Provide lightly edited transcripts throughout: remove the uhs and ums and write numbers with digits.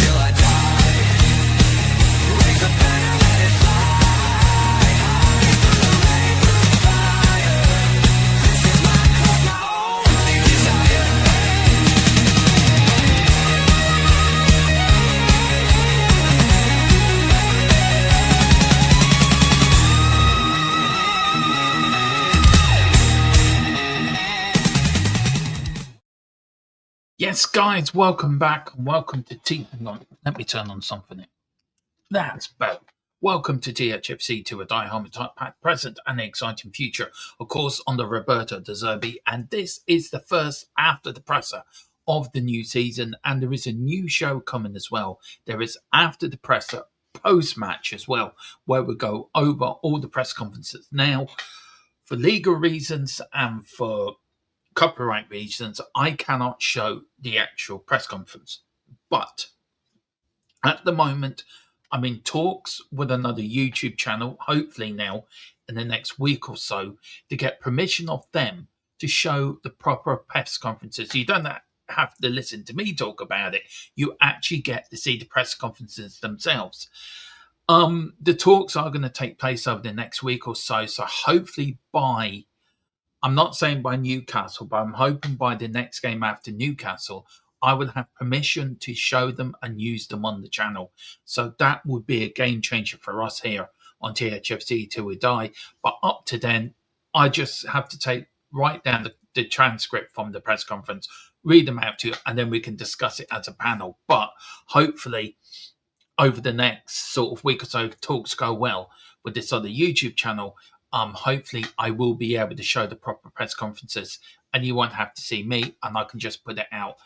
till I die. Wings are better, let it fly high through the rain, through the fire. This is my cause, my only desire. Yes, guys, welcome back. Welcome to Hang on, let me turn on something. That's better. Welcome to THFC To a Die Home Pack Present and the Exciting Future, of course, on the Roberto De Zerbi. And this is the first after the presser of the new season. And there is a new show coming as well. There is After the Presser post-match as well, where we go over all the press conferences. Now, for legal reasons and for copyright reasons, I cannot show the actual press conference. But at the moment, I'm in talks with another YouTube channel, hopefully now in the next week or so, to get permission of them to show the proper press conferences. You don't have to listen to me talk about it. You actually get to see the press conferences themselves. The talks are going to take place over the next week or so. So hopefully I'm not saying by Newcastle, but I'm hoping by the next game after Newcastle, I will have permission to show them and use them on the channel. So that would be a game changer for us here on THFC Till We Die. But up to then, I just have to write down the transcript from the press conference, read them out to you, and then we can discuss it as a panel. But hopefully, over the next sort of week or so, if talks go well with this other YouTube channel, hopefully I will be able to show the proper press conferences and you won't have to see me, and I can just put it out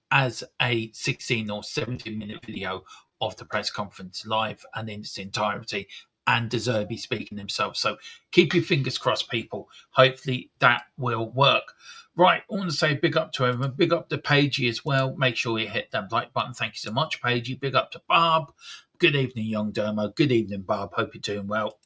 as a 16 or 17 minute video of the press conference live and in its entirety, and De Zerbi speaking himself. So keep your fingers crossed, people. Hopefully that will work. Right, I want to say big up to everyone. Big up to Paigey as well. Make sure you hit that like button. Thank you so much, Paigey. Big up to Barb. Good evening, young Dermo. Good evening, Barb. Hope you're doing well.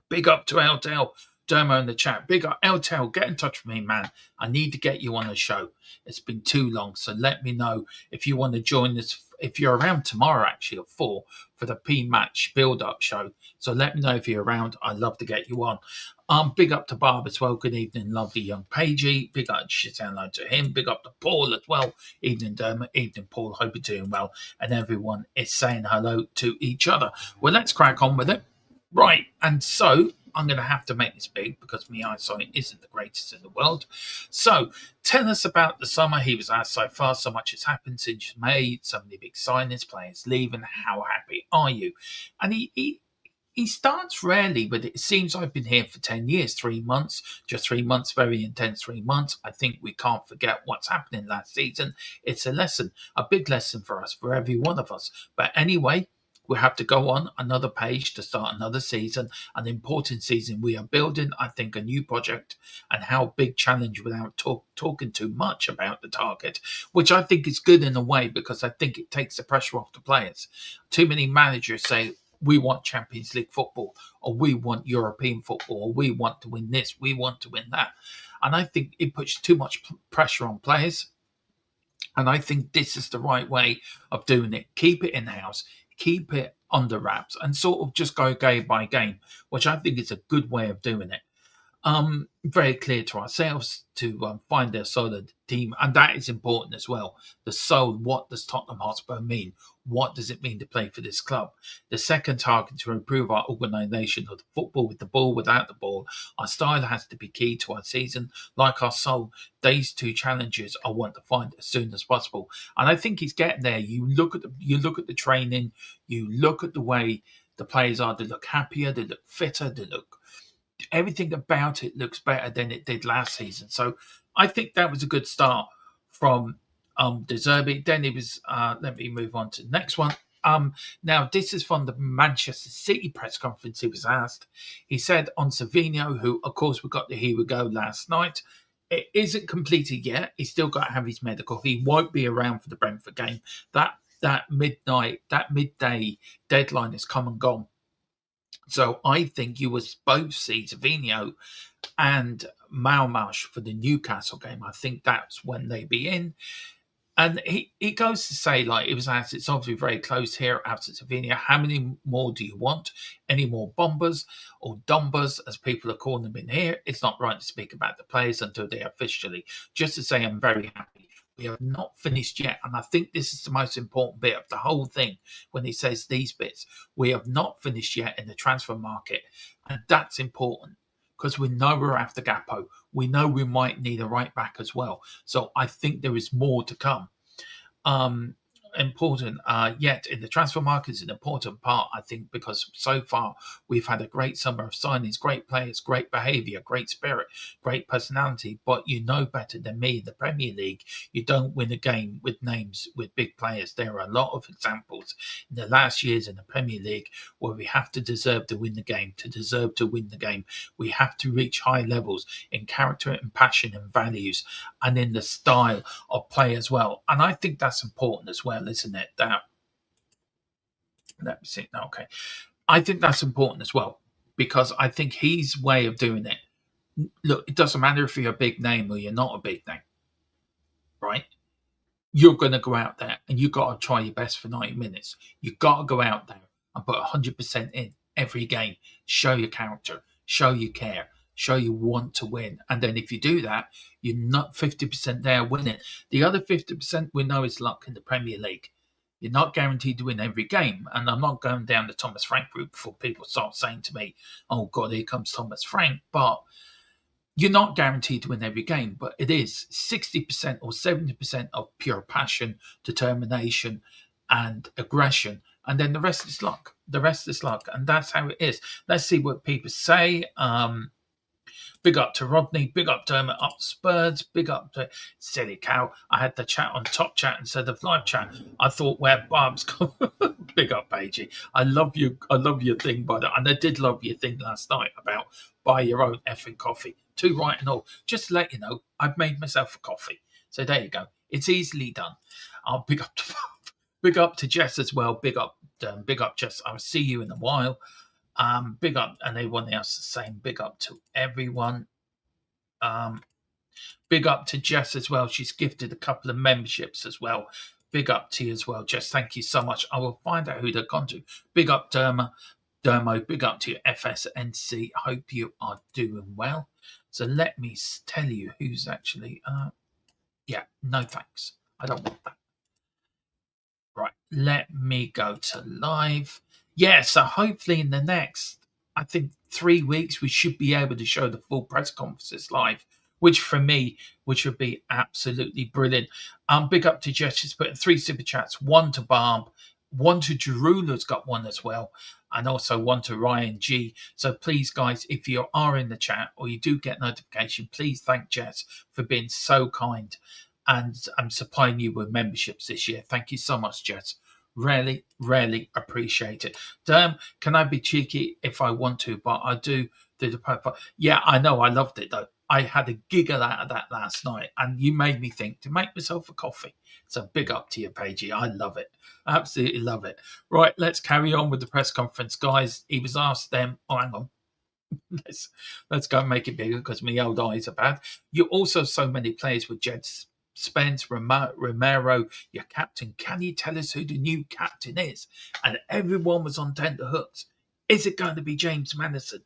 Big up to Eltel, Dermo in the chat. Big up, Eltel, get in touch with me, man. I need to get you on the show. It's been too long, so let me know if you want to join this. If you're around tomorrow, actually, at 4 for the P-Match build-up show. So let me know if you're around. I'd love to get you on. Big up to Barb as well. Good evening, lovely young Paigey. Big up hello to him. Big up to Paul as well. Evening, Dermot. Evening, Paul. Hope you're doing well. And everyone is saying hello to each other. Well, let's crack on with it. Right, and so I'm going to have to make this big because my eyesight isn't the greatest in the world. So tell us about the summer. He was asked so far, so much has happened since May, so many big signings, players leaving. How happy are you? And he starts rarely, but it seems I've been here for 10 years, 3 months, just 3 months, very intense 3 months. I think we can't forget what's happening last season. It's a lesson, a big lesson for us, for every one of us. But anyway, we have to go on another page to start another season, an important season. We are building, I think, a new project, and how big challenge without talking too much about the target, which I think is good in a way because I think it takes the pressure off the players. Too many managers say, we want Champions League football, or we want European football, or we want to win this, we want to win that. And I think it puts too much pressure on players. And I think this is the right way of doing it. Keep it in-house, keep it under wraps, and sort of just go game by game, which I think is a good way of doing it. Very clear to ourselves to find a solid team, and that is important as well. The soul, what does Tottenham Hotspur mean? What does it mean to play for this club? The second target, to improve our organisation of the football, with the ball, without the ball. Our style has to be key to our season, like our soul. These two challenges I want to find as soon as possible, and I think he's getting there. You look at the training, you look at the way the players are. They look happier, they look fitter, they look. Everything about it looks better than it did last season. So I think that was a good start from De Zerbi. Then it was, let me move on to the next one. Now, this is from the Manchester City press conference. He was asked. He said on Savinho, who, of course, we got the Here We Go last night. It isn't completed yet. He's still got to have his medical. He won't be around for the Brentford game. That midday deadline has come and gone. So I think you will both see Savinho and Malmash for the Newcastle game. I think that's when they be in. And he goes to say, like, it was asked, it's obviously very close here after Slovenia. How many more do you want? Any more bombers or dumbers, as people are calling them in here? It's not right to speak about the players until they officially. Just to say, I'm very happy. We have not finished yet. And I think this is the most important bit of the whole thing when he says these bits. We have not finished yet in the transfer market. And that's important because we know we're after Gakpo. We know we might need a right back as well. So I think there is more to come. Um, important yet in the transfer market is an important part, I think, because so far we've had a great summer of signings, great players, great behaviour, great spirit, great personality. But you know better than me, in the Premier League, you don't win a game with names with big players. There are a lot of examples in the last years in the Premier League where we have to deserve to win the game. To deserve to win the game, we have to reach high levels in character and passion and values and in the style of play as well. And I think that's important as well, isn't it? That, let me see. Okay. I think that's important as well because I think his way of doing it. Look, it doesn't matter if you're a big name or you're not a big name, right? You're going to go out there and you've got to try your best for 90 minutes. You've got to go out there and put 100% in every game. Show your character, show you care, show you want to win. And then if you do that, you're not 50% there winning. The other 50% we know is luck in the Premier League. You're not guaranteed to win every game. And I'm not going down the Thomas Frank route before people start saying to me, oh God, here comes Thomas Frank. But you're not guaranteed to win every game, but it is 60% or 70% of pure passion, determination, and aggression. And then the rest is luck. The rest is luck. And that's how it is. Let's see what people say. Big up to Rodney, big up Dermot, up Spurs, big up to Silly Cow. I had the chat on top chat instead of live chat. I thought where Barb's come. Big up, Paigey. I love you. I love your thing, brother. And I did love your thing last night about buy your own effing coffee. Too right and all. Just to let you know, I've made myself a coffee. So there you go. It's easily done. I'll big up to big up to Jess as well. Big up Jess. I'll see you in a while. Big up, and everyone else the same. Big up to everyone. Big up to Jess as well. She's gifted a couple of memberships as well. Big up to you as well, Jess. Thank you so much. I will find out who they've gone to. Big up Dermo. Big up to you, FSNC. Hope you are doing well. So let me tell you who's actually. Yeah, no thanks. I don't want that. Right, let me go to live. Yeah, so hopefully in the next, I think 3 weeks, we should be able to show the full press conferences live, which for me, which would be absolutely brilliant. Big up to Jess, she's putting 3 super chats, 1 to Barb, 1 to Jarula's got 1 as well, and also 1 to Ryan G. So please, guys, if you are in the chat or you do get notification, please thank Jess for being so kind. And I'm supplying you with memberships this year. Thank you so much, Jess. Really, really appreciate it. Can I be cheeky if I want to? But I do the profile. Yeah, I know. I loved it though. I had a giggle out of that last night, and you made me think to make myself a coffee. So big up to you, Paigey. I love it. Absolutely love it. Right, let's carry on with the press conference, guys. He was asked them. Oh, hang on. Let's go and make it bigger because my old eyes are bad. You also so many players with Jets. Spence Romero, your captain. Can you tell us who the new captain is? And everyone was on tender hooks. Is it going to be James Madison?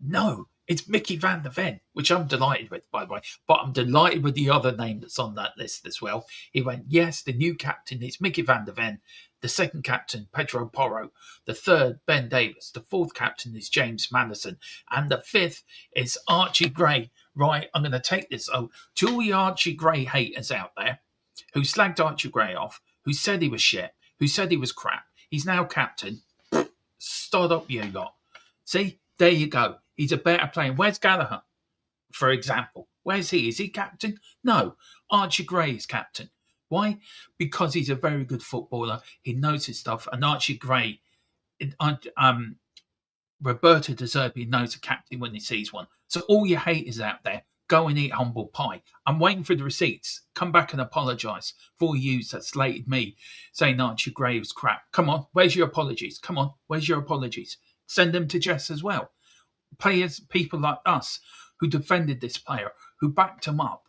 No, it's Mickey van der Ven, which I'm delighted with, by the way. But I'm delighted with the other name that's on that list as well. He went, yes, the new captain is Mickey van der Ven. The second captain, Pedro Porro. The third, Ben Davis. The fourth captain is James Madison. And the fifth is Archie Gray. Right, I'm going to take this. Oh, to all the Archie Gray haters out there who slagged Archie Gray off, who said he was shit, who said he was crap. He's now captain. Start up, you lot. See, there you go. He's a better player. Where's Gallagher, for example? Where's he? Is he captain? No, Archie Gray is captain. Why? Because he's a very good footballer. He knows his stuff. And Archie Gray, Roberto De Zerbi knows a captain when he sees one. So all your haters out there, go and eat humble pie. I'm waiting for the receipts. Come back and apologise for you that slated me, saying Archie Gray was crap. Come on, where's your apologies? Come on, where's your apologies? Send them to Jess as well. Players, people like us who defended this player, who backed him up,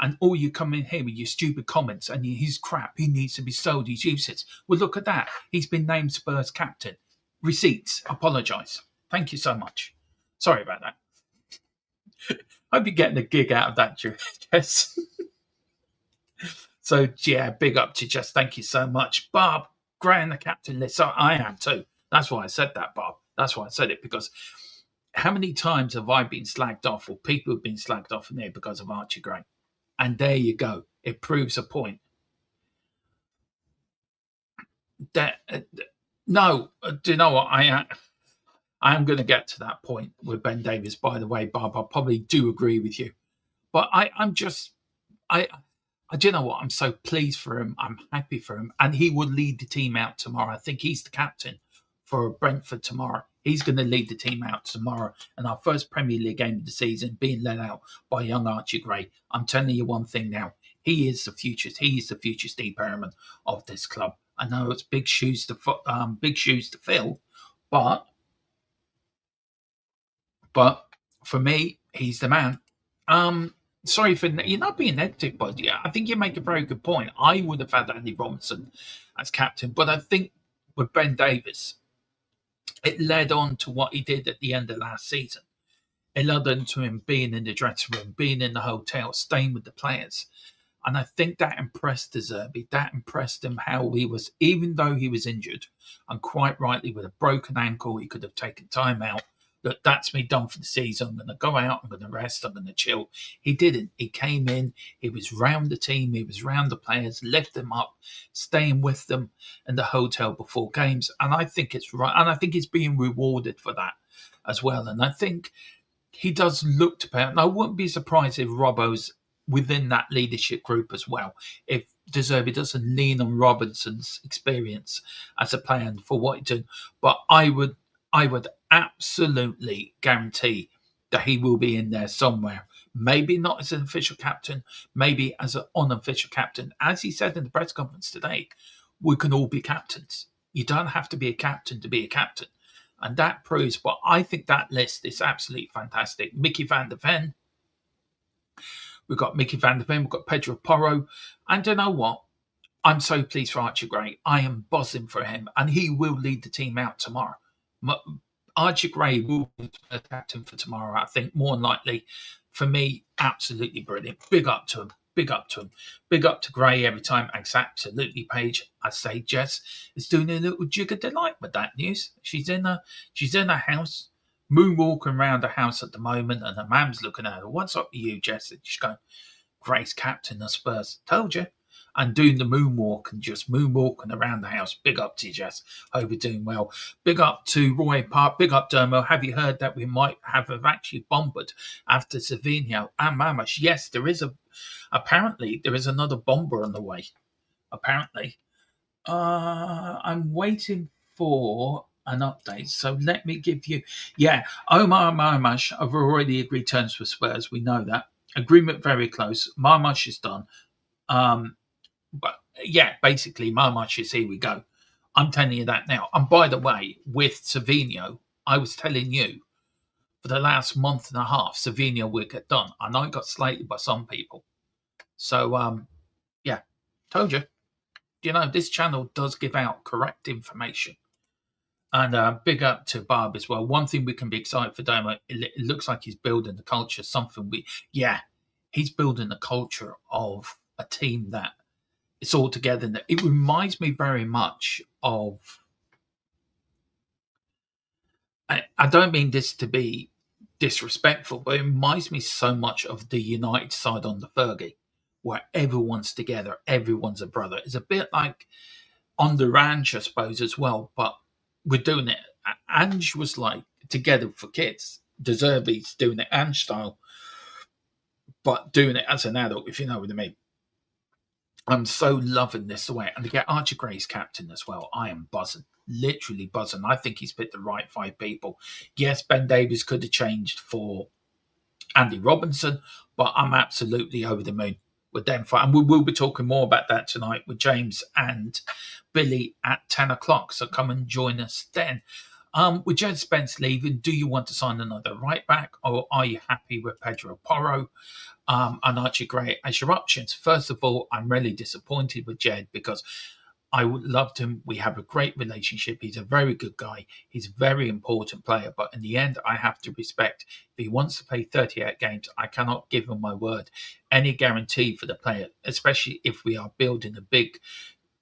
And all you come in here with your stupid comments and he's crap, he needs to be sold, he's useless. Well, look at that. He's been named Spurs captain. Receipts, apologise. Thank you so much. Sorry about that. Hope you're getting a gig out of that, Jess. So, yeah, big up to Jess. Thank you so much. Bob, Gray in the captain list. So I am too. That's why I said that, Bob. That's why I said it, because how many times have I been slagged off, or people have been slagged off in there because of Archie Gray? And there you go. It proves a point. That no, do you know what? I am going to get to that point with Ben Davies. By the way, Bob, I probably do agree with you, but I'm just I do you know what? I'm so pleased for him. I'm happy for him, and he will lead the team out tomorrow. I think he's the captain for Brentford tomorrow. He's going to lead the team out tomorrow, and our first Premier League game of the season being led out by young Archie Gray. I'm telling you one thing now: he is the future. He is the future Steve Perryman of this club. I know it's big shoes to fill, but for me, he's the man. Sorry for you're not being negative, but yeah, I think you make a very good point. I would have had Andy Robinson as captain, but I think with Ben Davies, it led on to what he did at the end of last season. It led on to him being in the dressing room, being in the hotel, staying with the players. And I think that impressed De Zerbi. That impressed him how he was, even though he was injured, and quite rightly with a broken ankle, he could have taken time out. Look, that's me done for the season. I'm going to go out, I'm going to rest, I'm going to chill. He didn't. He came in, he was round the team, he was round the players, lift them up, staying with them in the hotel before games. And I think it's right. And I think he's being rewarded for that as well. And I think he does look to pay. And I wouldn't be surprised if Robbo's within that leadership group as well. If De Zerbi doesn't lean on Robinson's experience as a player for what he's doing. But I would absolutely guarantee that he will be in there somewhere. Maybe not as an official captain, maybe as an unofficial captain. As he said in the press conference today, we can all be captains. You don't have to be a captain to be a captain. And that proves, but I think that list is absolutely fantastic. Mickey van der Ven. We've got Mickey van der Ven, we've got Pedro Porro. And you know what? I'm so pleased for Archie Gray. I am buzzing for him, and he will lead the team out tomorrow. Archie Gray will be the captain for tomorrow, I think, more than likely. For me, absolutely brilliant. Big up to him. Big up to him. Big up to Gray every time. Absolutely, Paige. I say Jess is doing a little jig of delight with that news. She's in her house, moonwalking around the house at the moment, and her mum's looking at her. What's up with you, Jess? And she's going, Gray's captain of Spurs. Told you. And doing the moonwalk and just moonwalking around the house. Big up to you, Jess. Hope you're doing well. Big up to Roy Park. Big up, Dermo. Have you heard that we might have actually bombed after Savinho and Mamash? Yes, apparently there is another bomber on the way. Apparently. I'm waiting for an update. So let me give you. Yeah, Omar Mamash have already agreed terms for Spurs. We know that. Agreement very close. Mamash is done. But yeah, basically, Marmarch is here we go. I'm telling you that now. And by the way, with Savinho, I was telling you for the last month and a half, Savinho will get done. And I got slated by some people. So, yeah, told you. You know, this channel does give out correct information. And big up to Barb as well. One thing we can be excited for Damo, it looks like he's building the culture, he's building the culture of a team that it's all together. It reminds me very much of. I don't mean this to be disrespectful, but it reminds me so much of the United side on the Fergie, where everyone's together, everyone's a brother. It's a bit like on the ranch, I suppose, as well, but we're doing it. Ange was like together for kids. De Zerbi's doing it Ange style, but doing it as an adult, if you know what I mean. I'm so loving this way. And to get Archie Gray's captain as well, I am buzzing. Literally buzzing. I think he's picked the right 5 people. Yes, Ben Davies could have changed for Andy Robinson, but I'm absolutely over the moon with them 5. And we will be talking more about that tonight with James and Billy at 10 o'clock. So come and join us then. With Jed Spence leaving, do you want to sign another right back, or are you happy with Pedro Porro? and Archie Gray as your options. First of all, I'm really disappointed with Jed because I loved him. We have a great relationship. He's a very good guy. He's a very important player. But in the end, I have to respect if he wants to play 38 games, I cannot give him my word. Any guarantee for the player, especially if we are building a big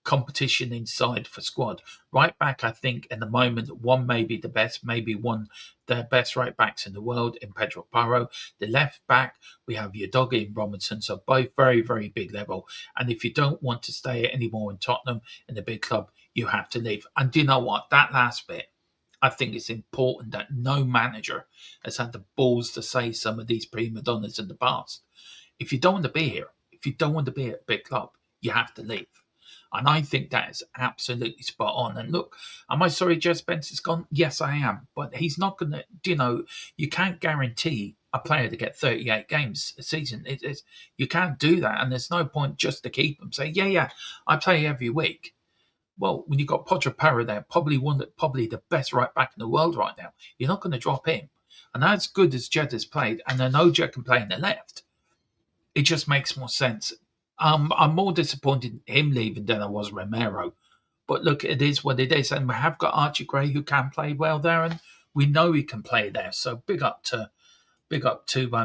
competition inside for squad. Right back, I think, in the moment, one may be the best, maybe one the best right backs in the world in Pedro Porro. The left back, we have Udogie and Robinson, so both very, very big level. And if you don't want to stay anymore in Tottenham, in the big club, you have to leave. And do you know what? That last bit, I think it's important that no manager has had the balls to say some of these prima donnas in the past. If you don't want to be here, if you don't want to be at a big club, you have to leave. And I think that is absolutely spot on. And look, am I sorry Jez Spencer's gone? Yes, I am. But he's not going to, you can't guarantee a player to get 38 games a season. You can't do that. And there's no point just to keep him. Say, yeah, I play every week. Well, when you've got Pedro Porro there, probably the best right back in the world right now, you're not going to drop him. And as good as Jed has played, and I know Jed can play in the left, it just makes more sense. I'm more disappointed in him leaving than I was Romero. But look, it is what it is. And we have got Archie Gray who can play well there, and we know he can play there. So big up to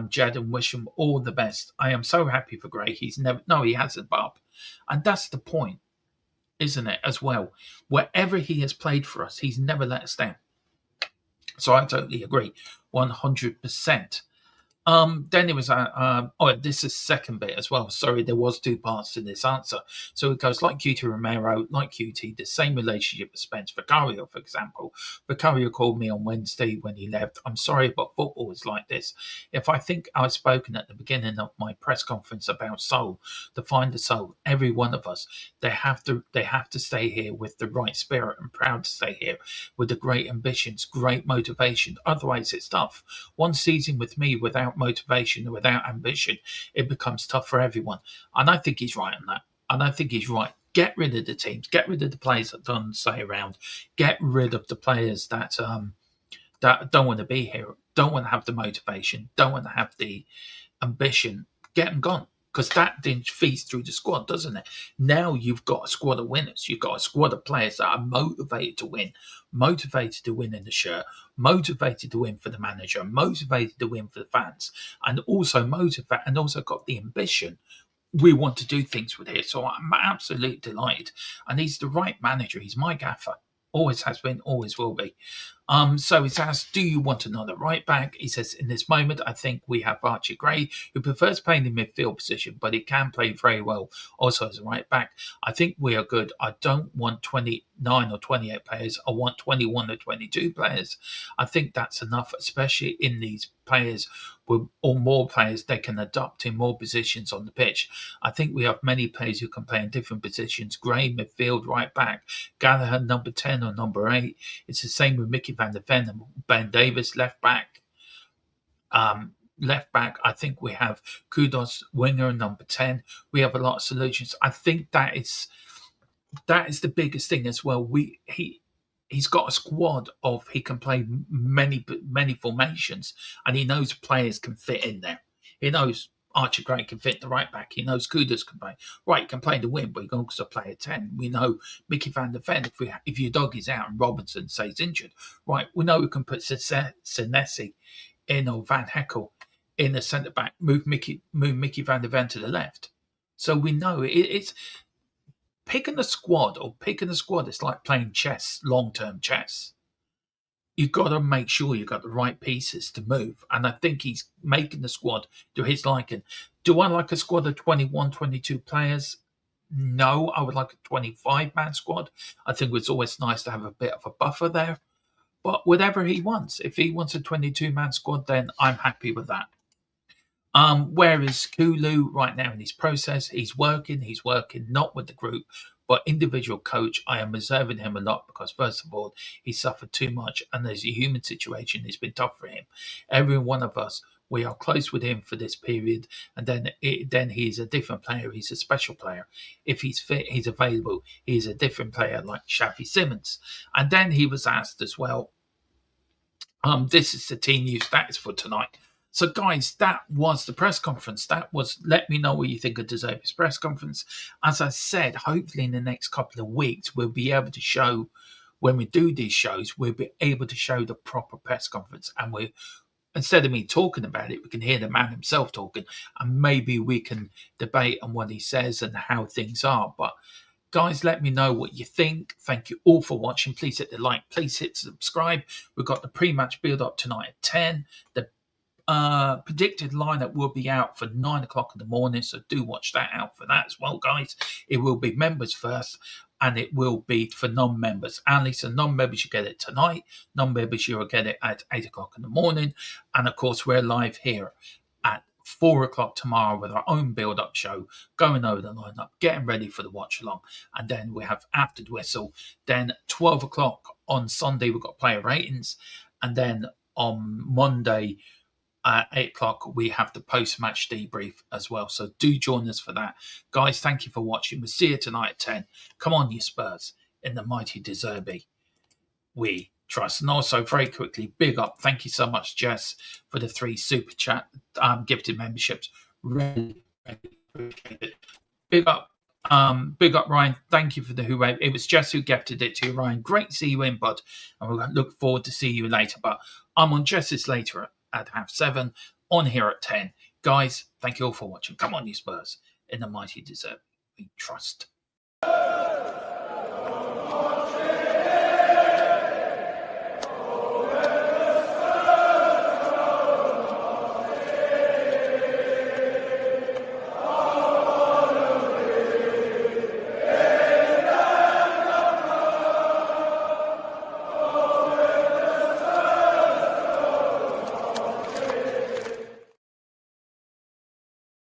Jed and wish him all the best. I am so happy for Gray. He hasn't, Bob. And that's the point, isn't it, as well? Wherever he has played for us, he's never let us down. So I totally agree, 100%. Then it was this is second bit as well. Sorry, there was two parts to this answer. So it goes like QT Romero, like QT, the same relationship with Spence Vicario, for example. Vicario called me on Wednesday when he left. I'm sorry, but football is like this. If I think I've spoken at the beginning of my press conference about soul, to find the soul, every one of us, they have to stay here with the right spirit and proud to stay here with the great ambitions, great motivation. Otherwise, it's tough. One season with me without motivation, without ambition, it becomes tough for everyone. And I think he's right on that. And I think he's right. Get rid of the teams. Get rid of the players that don't stay around. Get rid of the players that don't want to be here, don't want to have the motivation, don't want to have the ambition. Get them gone. Because that then feeds through the squad, doesn't it? Now you've got a squad of winners. You've got a squad of players that are motivated to win in the shirt, motivated to win for the manager, motivated to win for the fans, and also got the ambition. We want to do things with it. So I'm absolutely delighted. And he's the right manager. He's my gaffer. Always has been, always will be. So he's asked, do you want another right back? He says, in this moment, I think we have Archie Gray, who prefers playing in midfield position, but he can play very well also as a right back. I think we are good. I don't want 29 or 28 players. I want 21 or 22 players. I think that's enough, especially in these players or more players they can adopt in more positions on the pitch. I think we have many players who can play in different positions. Gray, midfield, right back. Gallagher, number 10 or number 8. It's the same with Mickey van der Ven and Ben Davis, left back. I think we have Kudos, winger, number 10. We have a lot of solutions. I think that is the biggest thing as well. He's got a squad of he can play many formations, and he knows players can fit in there. He knows Archie Gray can fit the right back. He knows Kudos can play. Right, he can play the wing, but he can also play a 10. We know Mickey van der Ven, if your dog is out and Robinson stays injured, right, we know we can put Senesi in or Van Heckel in the centre back, move Mickey van der Ven to the left. So we know it's picking a squad. It's like playing chess, long-term chess. You've got to make sure you've got the right pieces to move. And I think he's making the squad to his liking. Do I like a squad of 21, 22 players? No, I would like a 25-man squad. I think it's always nice to have a bit of a buffer there. But whatever he wants. If he wants a 22-man squad, then I'm happy with that. Where is Kulu right now in his process? He's working not with the group, but individual coach. I am reserving him a lot because, first of all, he suffered too much, and there's a human situation. It's been tough for him. Every one of us, we are close with him for this period, and then he's a different player. He's a special player. If he's fit, he's available. He's a different player like Shafi Simmons. And then he was asked as well, this is the team news stats for tonight. So, guys, that was the press conference. That was, let me know what you think of De Zerbi's press conference. As I said, hopefully in the next couple of weeks, we'll be able to show, when we do these shows, we'll be able to show the proper press conference. And we, instead of me talking about it, we can hear the man himself talking, and maybe we can debate on what he says and how things are. But guys, let me know what you think. Thank you all for watching. Please hit the like. Please hit subscribe. We've got the pre-match build-up tonight at 10. The predicted lineup will be out for 9 o'clock in the morning, so do watch that out for that as well, guys. It will be members first, and it will be for non-members. Only so non-members, you get it tonight. Non-members, you'll get it at 8 o'clock in the morning. And of course, we're live here at 4 o'clock tomorrow with our own build-up show, going over the lineup, getting ready for the watch along. And then we have after the whistle. Then 12 o'clock on Sunday, we've got player ratings. And then on Monday, at 8 o'clock, we have the post-match debrief as well. So do join us for that. Guys, thank you for watching. We'll see you tonight at 10. Come on, you Spurs, in the mighty De Zerbi. We trust. And also, very quickly, big up. Thank you so much, Jess, for the 3 super chat gifted memberships. Really, really appreciate it. Big up, Ryan. Thank you for the hooray. It was Jess who gifted it to you, Ryan. Great to see you in, bud. And we'll look forward to see you later. But I'm on Jess's later at 7:30, on here at 10. Guys, thank you all for watching. Come on, you Spurs, in the mighty De Zerbi. We trust.